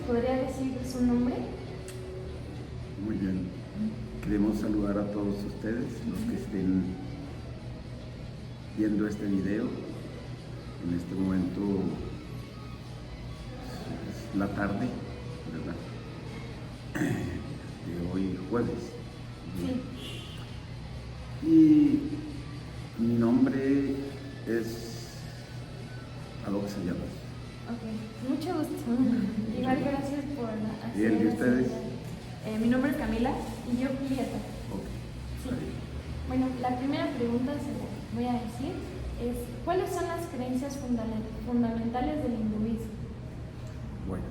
podría decir su nombre? Muy bien. Queremos saludar a todos ustedes, los que estén viendo este video. En este momento es la tarde, ¿verdad? De hoy jueves. Sí. Y mi nombre es Alox Ayala. Ok, mucho gusto. Igual gracias por hacer. ¿Y el de ustedes? Mi nombre es Camila y yo Julieta. Ok. Sí. Bueno, la primera pregunta se la voy a decir es ¿cuáles son las creencias fundamentales del hinduismo? Bueno,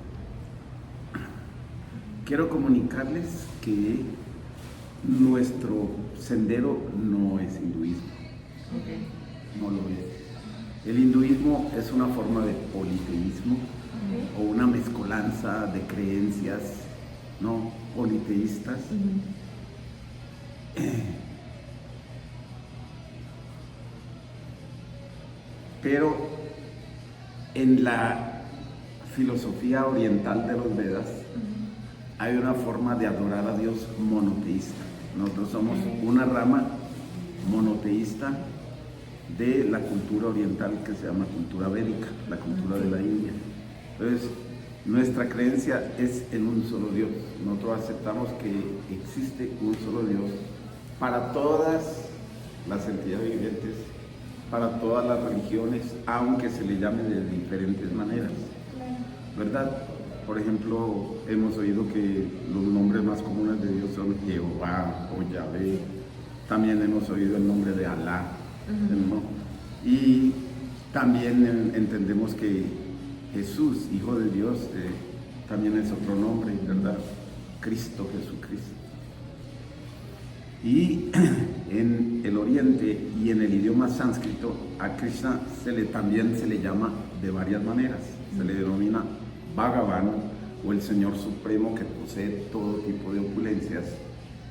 quiero comunicarles que nuestro sendero no es hinduismo. No lo es. El hinduismo es una forma de politeísmo o una mezcolanza de creencias no politeístas. Pero en la filosofía oriental de los Vedas hay una forma de adorar a Dios monoteísta. Nosotros somos una rama monoteísta de la cultura oriental que se llama cultura védica, la cultura de la India. Entonces, nuestra creencia es en un solo Dios. Nosotros aceptamos que existe un solo Dios para todas las entidades vivientes, para todas las religiones, aunque se le llame de diferentes maneras, ¿verdad? Por ejemplo, hemos oído que los nombres más comunes de Dios son Jehová o Yahvé. También hemos oído el nombre de Alá, ¿no? Y también entendemos que Jesús, Hijo de Dios, también es otro nombre, ¿verdad? Cristo, Jesucristo. Y en el Oriente y en el idioma sánscrito a Krishna también se le llama de varias maneras. Se le denomina Bhagavan o el Señor Supremo que posee todo tipo de opulencias,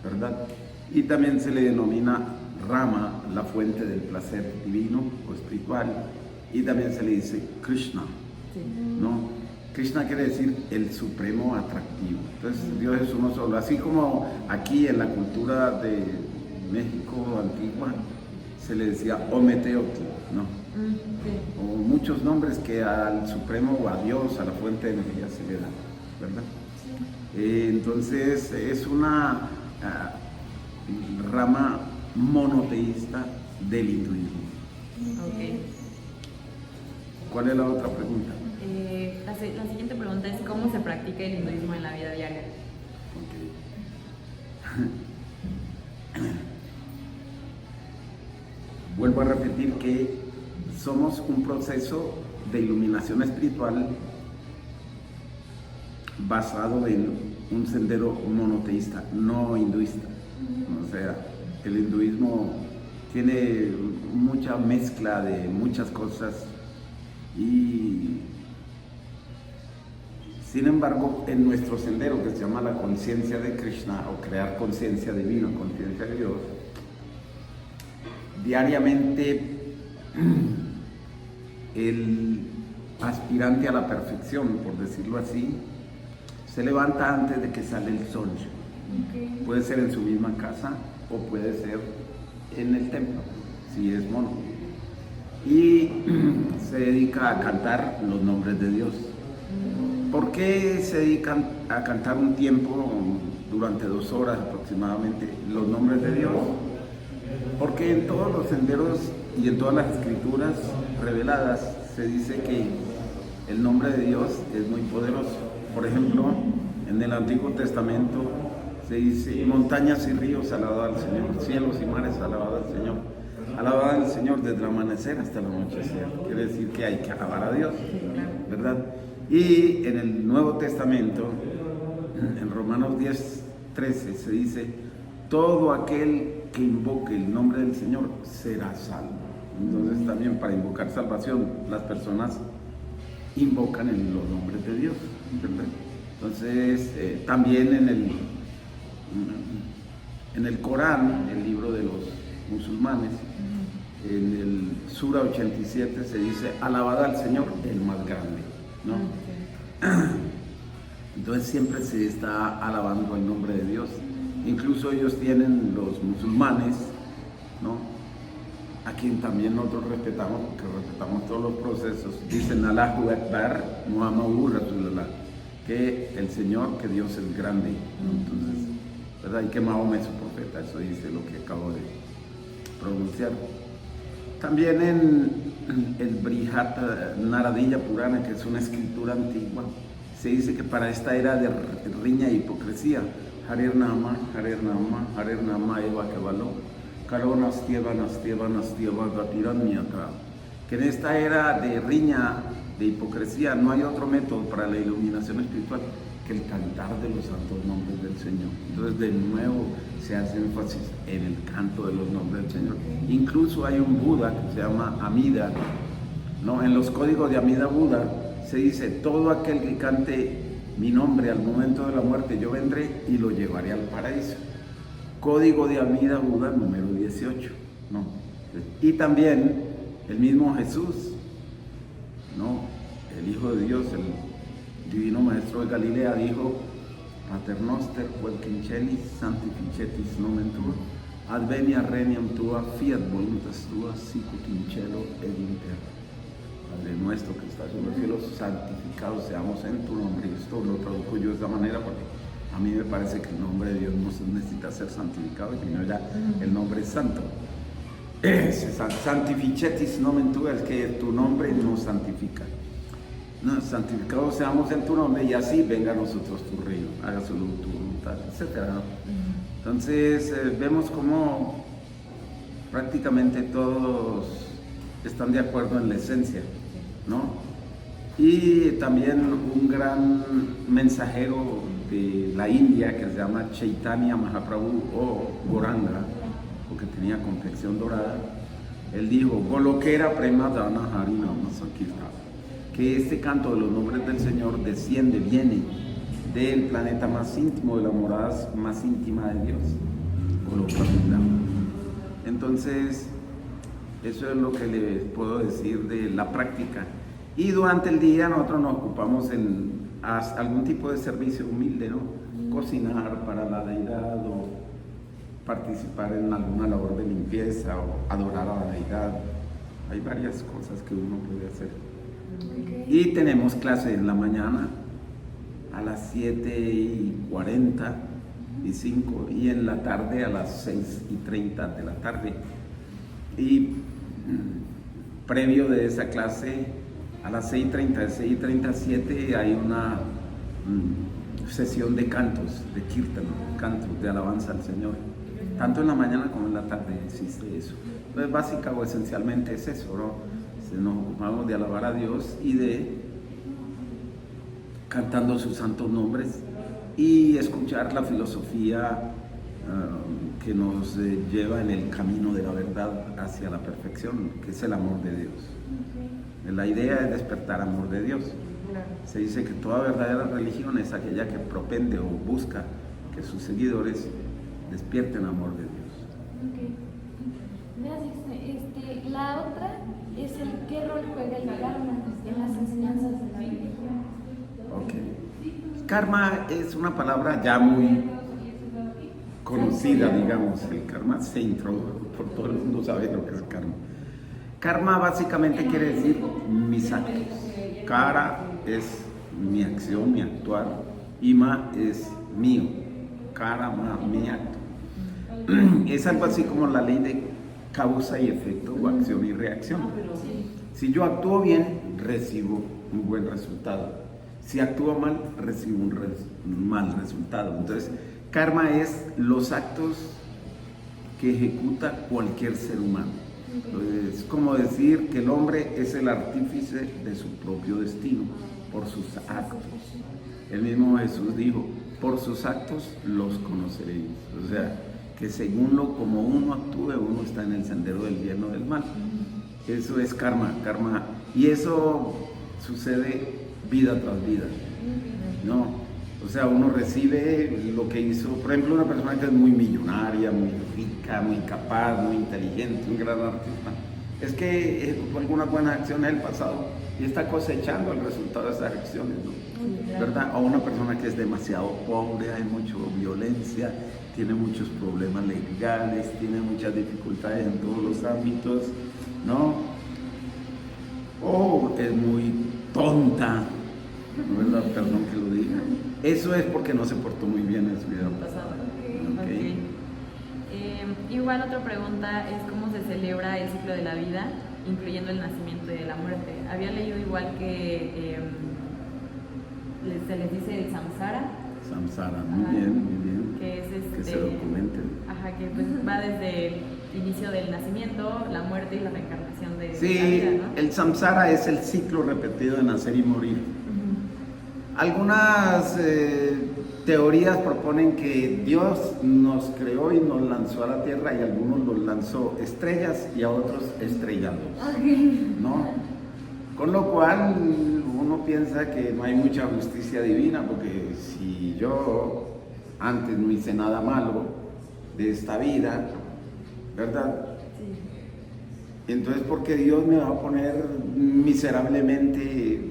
¿verdad? Y también se le denomina Rama, la fuente del placer divino o espiritual, y también se le dice Krishna, ¿no? Krishna quiere decir el supremo atractivo. Entonces Dios es uno solo. Así como aquí en la cultura de México antigua se le decía Ometeotl, ¿no? O muchos nombres que al supremo o a Dios, a la fuente de energía se le da, ¿verdad? Entonces es una rama monoteísta del hinduismo. ¿Cuál es la otra pregunta? La siguiente pregunta es ¿cómo se practica el hinduismo en la vida diaria? Vuelvo a repetir que somos un proceso de iluminación espiritual basado en un sendero monoteísta, no hinduista. O sea, el hinduismo tiene mucha mezcla de muchas cosas y sin embargo en nuestro sendero que se llama la conciencia de Krishna o crear conciencia divina, conciencia de Dios, diariamente el aspirante a la perfección, por decirlo así, se levanta antes de que sale el sol. Puede ser en su misma casa o puede ser en el templo, si es mono. Y se dedica a cantar los nombres de Dios. ¿Por qué se dedican a cantar un tiempo, durante 2 horas aproximadamente, los nombres de Dios? Porque en todos los senderos y en todas las escrituras reveladas se dice que el nombre de Dios es muy poderoso. Por ejemplo, en el Antiguo Testamento se dice montañas y ríos alabad al Señor, cielos y mares alabad al Señor. Alabad al Señor desde el amanecer hasta el anochecer. Quiere decir que hay que alabar a Dios, ¿verdad? Y en el Nuevo Testamento, en Romanos 10:13 se dice todo aquel que invoque el nombre del Señor será salvo. Entonces también para invocar salvación las personas invocan en los nombres de Dios, ¿verdad? Entonces también en el Corán, el libro de los musulmanes, en el Sura 87 se dice alabad al Señor el más grande, ¿no? Entonces siempre se está alabando el nombre de Dios. Incluso ellos tienen, los musulmanes, ¿no? A quien también nosotros respetamos, porque respetamos todos los procesos. Dicen Allahu Akbar, Muhammadu Rasulullah, que el Señor, que Dios es grande, ¿no? Entonces, ¿verdad? Y que Mahoma es su profeta, eso dice lo que acabo de pronunciar. También en el Brihat Naradilla Purana, que es una escritura antigua, se dice que para esta era de riña e hipocresía, Harer Nama, Eva Kevalo, Karo Nastieva, Gatiran Miaka, que en esta era de riña, de hipocresía, no hay otro método para la iluminación espiritual que el cantar de los santos nombres del Señor. Entonces, de nuevo se hace énfasis en el canto de los nombres del Señor. Incluso hay un Buda que se llama Amida, ¿no? En los códigos de Amida Buda se dice: todo aquel que cante mi nombre al momento de la muerte, yo vendré y lo llevaré al paraíso. Código de Amida Buda número 18, ¿no? Y también el mismo Jesús, ¿no? El Hijo de Dios, el Divino Maestro de Galilea, dijo: Pater noster, quod quincelis sanctificetis nomen tuum, advenia regnum tua, fiat voluntas tua, sicut in cielo et in terra. Padre nuestro que estás en los cielos, santificados seamos en tu nombre. Y esto lo traduzco yo de esta manera porque a mí me parece que el nombre de Dios no necesita ser santificado, sino ya el nombre es santo. Santificetis nomen tua, es que tu nombre nos santifica. No, santificados seamos en tu nombre, y así venga a nosotros tu reino, hágase tu voluntad, etc. Entonces vemos cómo prácticamente todos están de acuerdo en la esencia, ¿no? Y también un gran mensajero de la India que se llama Chaitanya Mahaprabhu o Goranga, porque tenía complexión dorada, él dijo: Golokera Premadana Harinama Sankirtana, que este canto de los nombres del Señor viene del planeta más íntimo, de la morada más íntima de Dios, Golokera. Entonces, eso es lo que les puedo decir de la práctica. Y durante el día nosotros nos ocupamos en algún tipo de servicio humilde, ¿no? Cocinar para la deidad, o participar en alguna labor de limpieza, o adorar a la deidad. Hay varias cosas que uno puede hacer. Y tenemos clase en la mañana a las 7:45 y en la tarde a las 6:30 de la tarde. Y previo de esa clase, a las 6:30, de 6:30 a 7, hay una sesión de cantos, de kirtan, cantos de alabanza al Señor. Tanto en la mañana como en la tarde existe eso. Entonces, básica o esencialmente es eso, ¿no? Nos ocupamos de alabar a Dios y de cantando sus santos nombres y escuchar la filosofía que nos lleva en el camino de la verdad hacia la perfección, que es el amor de Dios. La idea es despertar amor de Dios. Se dice que toda verdadera religión es aquella que propende o busca que sus seguidores despierten amor de Dios. Gracias. La otra es el qué rol juega el karma en las enseñanzas de la Biblia. Karma es una palabra ya muy conocida, digamos. El karma se introdujo, por todo el mundo sabe lo que es karma. Karma básicamente quiere decir mis actos. Kara es mi acción, mi actuar. Ima es mío. Karma, mi acto. Es algo así como la ley de causa y efecto, o acción y reacción. Si yo actúo bien, recibo un buen resultado. Si actúo mal, recibo un mal resultado. Entonces, karma es los actos que ejecuta cualquier ser humano. Es como decir que el hombre es el artífice de su propio destino por sus actos. El mismo Jesús dijo: por sus actos los conoceréis. O sea, que según como uno actúe, uno está en el sendero del bien o del mal. Eso es karma. Y eso sucede vida tras vida, ¿no? O sea, uno recibe lo que hizo. Por ejemplo, una persona que es muy millonaria, muy rica, muy capaz, muy inteligente, un gran artista, es que ejecutó algunas buenas acciones del pasado y está cosechando el resultado de esas acciones, ¿no? ¿Verdad? O una persona que es demasiado pobre, hay mucha violencia, tiene muchos problemas legales, tiene muchas dificultades en todos los ámbitos, ¿no? O es muy tonta, ¿verdad? Perdón que lo diga. Eso es porque no se portó muy bien en su vida pasada. Okay. Igual otra pregunta es cómo se celebra el ciclo de la vida, incluyendo el nacimiento y de la muerte. Había leído igual que se les dice el samsara. Samsara, muy bien. Que es que se documenten. Ajá, que pues va desde el inicio del nacimiento, la muerte y la reencarnación de sí, la vida, ¿no? El samsara es el ciclo repetido de nacer y morir. Algunas teorías proponen que Dios nos creó y nos lanzó a la tierra, y a algunos los lanzó estrellas y a otros estrellados, ¿no? Con lo cual uno piensa que no hay mucha justicia divina, porque si yo antes no hice nada malo de esta vida, ¿verdad? Sí. Entonces, ¿por qué Dios me va a poner miserablemente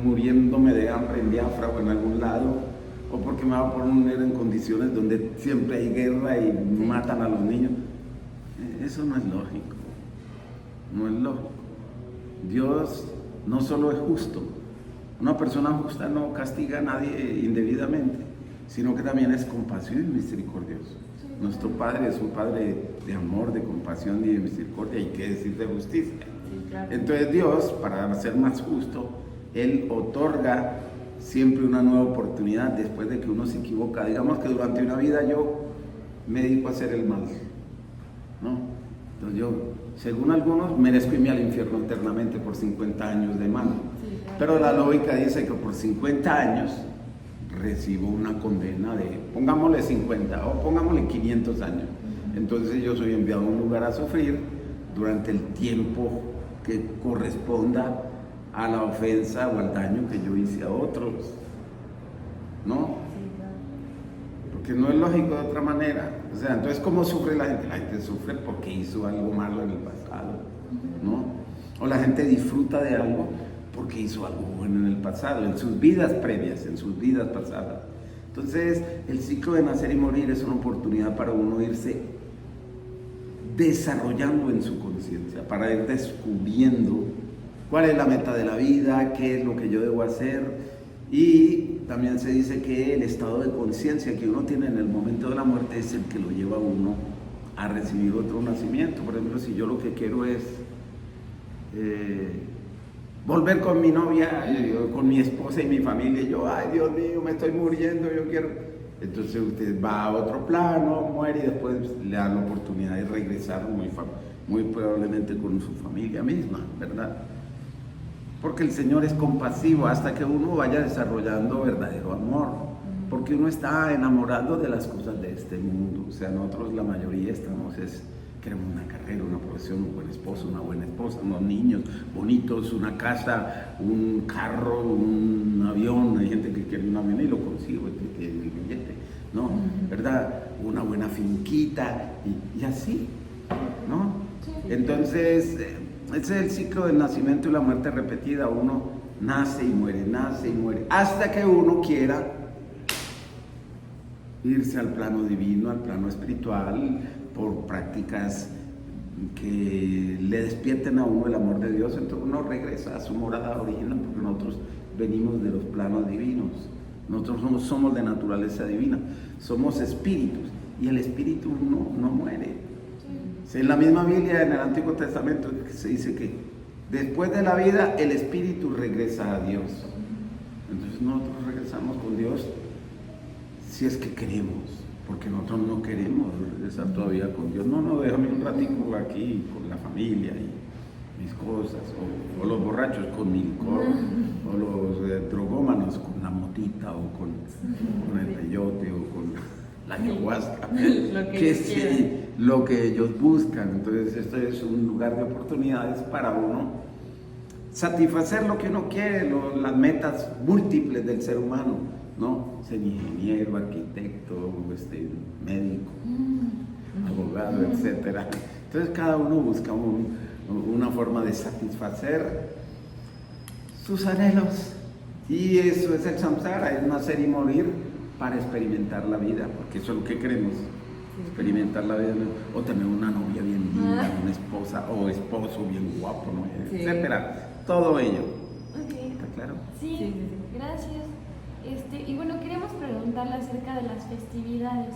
muriéndome de hambre en Biafra o en algún lado? ¿O porque me va a poner en condiciones donde siempre hay guerra y matan a los niños? Eso no es lógico. No es lógico. Dios no solo es justo. Una persona justa no castiga a nadie indebidamente, sino que también es compasivo y misericordioso. Nuestro Padre es un Padre de amor, de compasión y de misericordia, y qué decir de justicia. Sí, claro. Entonces Dios, para ser más justo, Él otorga siempre una nueva oportunidad después de que uno se equivoca. Digamos que durante una vida yo me dedico a hacer el mal, ¿no? Entonces yo, según algunos, merezco irme al infierno eternamente por 50 años de mal. Sí, claro. Pero la lógica dice que por 50 años recibo una condena de, pongámosle 50 o pongámosle 500 años. Entonces yo soy enviado a un lugar a sufrir durante el tiempo que corresponda a la ofensa o al daño que yo hice a otros, ¿no? Porque no es lógico de otra manera. O sea, entonces, ¿cómo sufre la gente? La gente sufre porque hizo algo malo en el pasado, ¿no? O la gente disfruta de algo porque hizo algo bueno en el pasado, en sus vidas previas, en sus vidas pasadas. Entonces, el ciclo de nacer y morir es una oportunidad para uno irse desarrollando en su conciencia, para ir descubriendo cuál es la meta de la vida, qué es lo que yo debo hacer. Y también se dice que el estado de conciencia que uno tiene en el momento de la muerte es el que lo lleva a uno a recibir otro nacimiento. Por ejemplo, si yo lo que quiero es volver con mi novia, con mi esposa y mi familia, y yo, ay Dios mío, me estoy muriendo, yo quiero. Entonces usted va a otro plano, muere, y después le dan la oportunidad de regresar muy probablemente con su familia misma, ¿verdad? Porque el Señor es compasivo hasta que uno vaya desarrollando verdadero amor, porque uno está enamorado de las cosas de este mundo. O sea, nosotros la mayoría queremos una carrera, una profesión, un buen esposo, una buena esposa, unos niños bonitos, una casa, un carro, un avión. Hay gente que quiere un avión y lo consigue, que tiene el billete, ¿no? ¿Verdad? Una buena finquita y así, ¿no? Entonces, ese es el ciclo del nacimiento y la muerte repetida. Uno nace y muere, hasta que uno quiera irse al plano divino, al plano espiritual, por prácticas que le despierten a uno el amor de Dios. Entonces uno regresa a su morada original, porque nosotros venimos de los planos divinos. Nosotros somos de naturaleza divina, somos espíritus, y el espíritu no muere. En la misma Biblia, en el Antiguo Testamento, se dice que después de la vida el espíritu regresa a Dios. Entonces nosotros regresamos con Dios si es que queremos, porque nosotros no queremos regresar todavía con Dios. No, déjame un ratico aquí con la familia y mis cosas, o los borrachos con mi licor, o los drogómanos con la motita, o con el peyote, o con la ayahuasca, lo que ellos buscan. Entonces este es un lugar de oportunidades para uno satisfacer lo que uno quiere, las metas múltiples del ser humano, ¿no? Ser ingeniero, arquitecto, médico, abogado, etcétera. Entonces cada uno busca una forma de satisfacer sus anhelos. Y eso es el samsara, es nacer y morir para experimentar la vida, porque eso es lo que queremos, experimentar la vida, o tener una novia bien linda, una esposa o esposo bien guapo, ¿no? Etcétera, todo ello. Okay. ¿Está claro? Sí, gracias. Y bueno, queríamos preguntarle acerca de las festividades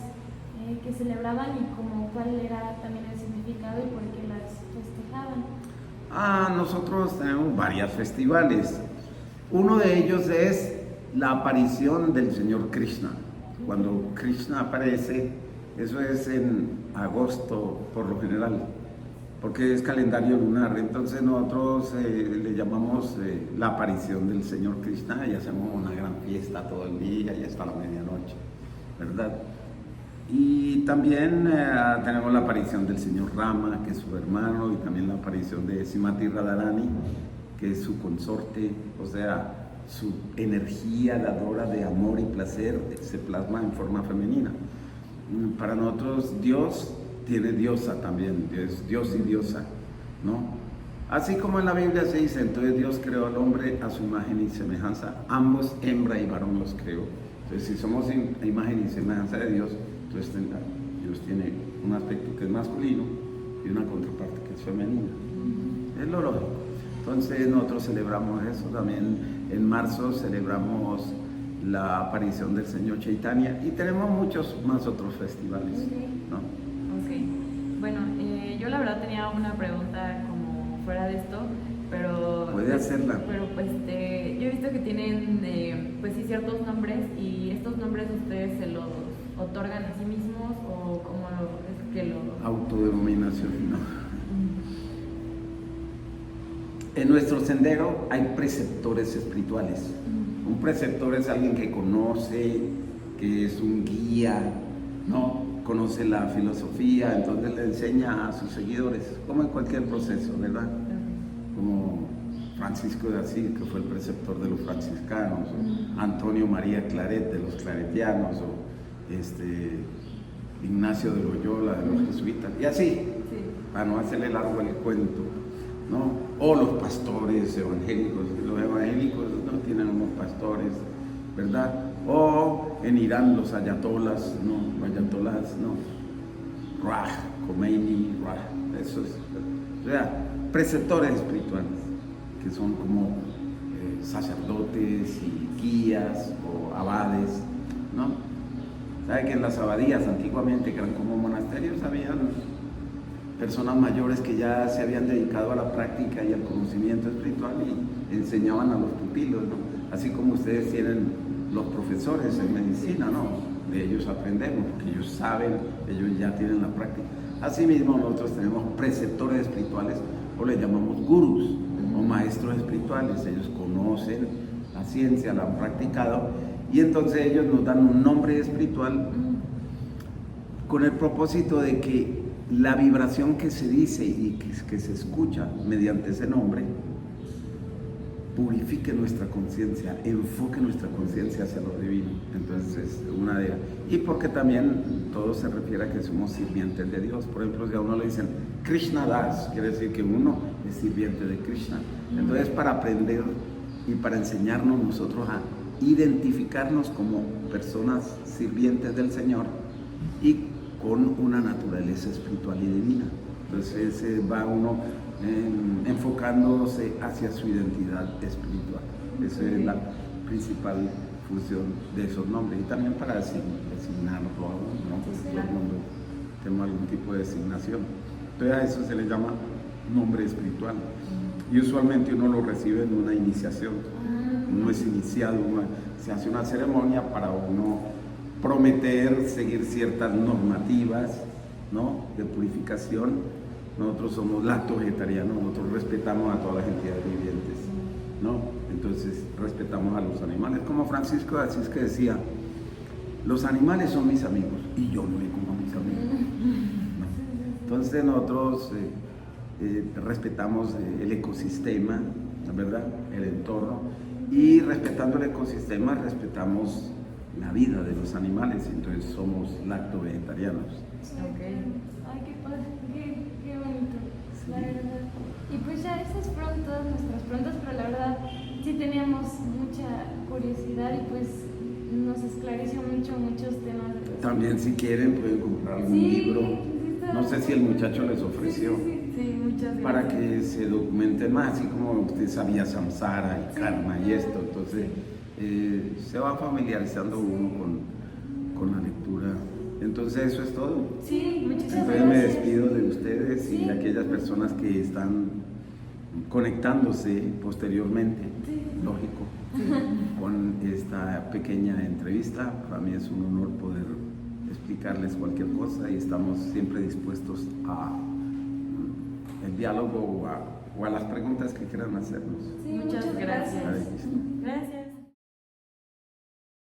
que celebraban y como cuál era también el significado y por qué las festejaban. Nosotros tenemos varios festivales. Uno de ellos es la aparición del Señor Krishna. Cuando Krishna aparece, eso es en agosto por lo general, porque es calendario lunar. Entonces nosotros le llamamos la aparición del Señor Krishna y hacemos una gran fiesta todo el día y hasta la medianoche, ¿verdad? Y también tenemos la aparición del Señor Rama, que es su hermano, y también la aparición de Srimati Radharani, que es su consorte, o sea, su energía dadora de amor y placer se plasma en forma femenina. Para nosotros Dios tiene diosa también, es Dios y diosa, ¿no? Así como en la Biblia se dice, entonces Dios creó al hombre a su imagen y semejanza, ambos, hembra y varón, los creó. Entonces si somos imagen y semejanza de Dios, entonces Dios tiene un aspecto que es masculino y una contraparte que es femenina. Es lo lógico. Entonces nosotros celebramos eso también. En marzo celebramos la aparición del Señor Chaitanya y tenemos muchos más otros festivales, ¿no? Ok. Bueno, yo la verdad tenía una pregunta como fuera de esto, pero... Puede hacerla. Pero pues yo he visto que tienen pues sí ciertos nombres y estos nombres ustedes se los otorgan a sí mismos o cómo es que lo... Autodenominación, no. En nuestro sendero hay preceptores espirituales. Un preceptor es alguien que conoce, que es un guía, ¿no? Conoce la filosofía, entonces le enseña a sus seguidores, como en cualquier proceso, ¿verdad? Como Francisco de Asís, que fue el preceptor de los franciscanos, o Antonio María Claret de los claretianos, o Ignacio de Loyola de los jesuitas, y así, para no hacerle largo el cuento, ¿no? O los pastores evangélicos, los evangélicos no tienen unos pastores, ¿verdad? O en Irán los ayatolas, Raj, Khomeini, esos, o sea, preceptores espirituales, que son como sacerdotes y guías o abades, ¿no? ¿Sabe que en las abadías antiguamente, que eran como monasterios, habían personas mayores que ya se habían dedicado a la práctica y al conocimiento espiritual y enseñaban a los pupilos, ¿no? Así como ustedes tienen los profesores en medicina, ¿no? De ellos aprendemos, porque ellos saben, ellos ya tienen la práctica. Asimismo, nosotros tenemos preceptores espirituales, o les llamamos gurús, o maestros espirituales. Ellos conocen la ciencia, la han practicado, y entonces ellos nos dan un nombre espiritual con el propósito de que la vibración que se dice y que se escucha mediante ese nombre purifique nuestra conciencia, enfoque nuestra conciencia hacia lo divino. Entonces es una de ellas. Y porque también todo se refiere a que somos sirvientes de Dios. Por ejemplo, si a uno le dicen Krishna Das, quiere decir que uno es sirviente de Krishna. Entonces, para aprender y para enseñarnos nosotros a identificarnos como personas sirvientes del Señor y con una naturaleza espiritual y divina. Entonces va uno enfocándose hacia su identidad espiritual. Esa es la principal función de esos nombres, y también para designarlo a uno, ¿no? Porque todo el mundo tiene algún tipo de designación. Entonces a eso se le llama nombre espiritual, y usualmente uno lo recibe en una iniciación. Uno es iniciado, se hace una ceremonia para uno prometer seguir ciertas normativas, ¿no? De purificación. Nosotros somos lacto-vegetarianos, nosotros respetamos a todas las entidades vivientes, ¿no? Entonces respetamos a los animales, como Francisco de Asís, que decía: los animales son mis amigos y yo no me como a mis amigos, ¿no? Entonces nosotros respetamos el ecosistema, ¿verdad? El entorno, y respetando el ecosistema respetamos la vida de los animales, entonces somos lacto-vegetarianos. Okay. Ay, qué padre, qué bonito, la verdad. mucha curiosidad y pues nos esclareció muchos temas. También si quieren pueden comprar un Sí, libro. sí está. No sé si el muchacho les ofreció. Sí, muchas gracias. Para que se documenten más, así como usted sabía samsara y karma y esto, entonces se va familiarizando uno con la lectura. Entonces eso es todo. Sí, muchas Entonces gracias. me despido de ustedes y Sí. de aquellas personas que están conectándose posteriormente, lógico, con esta pequeña entrevista. Para mí es un honor poder explicarles cualquier cosa y estamos siempre dispuestos a el diálogo o a las preguntas que quieran hacernos. Sí, Muchas gracias. Gracias. Gracias.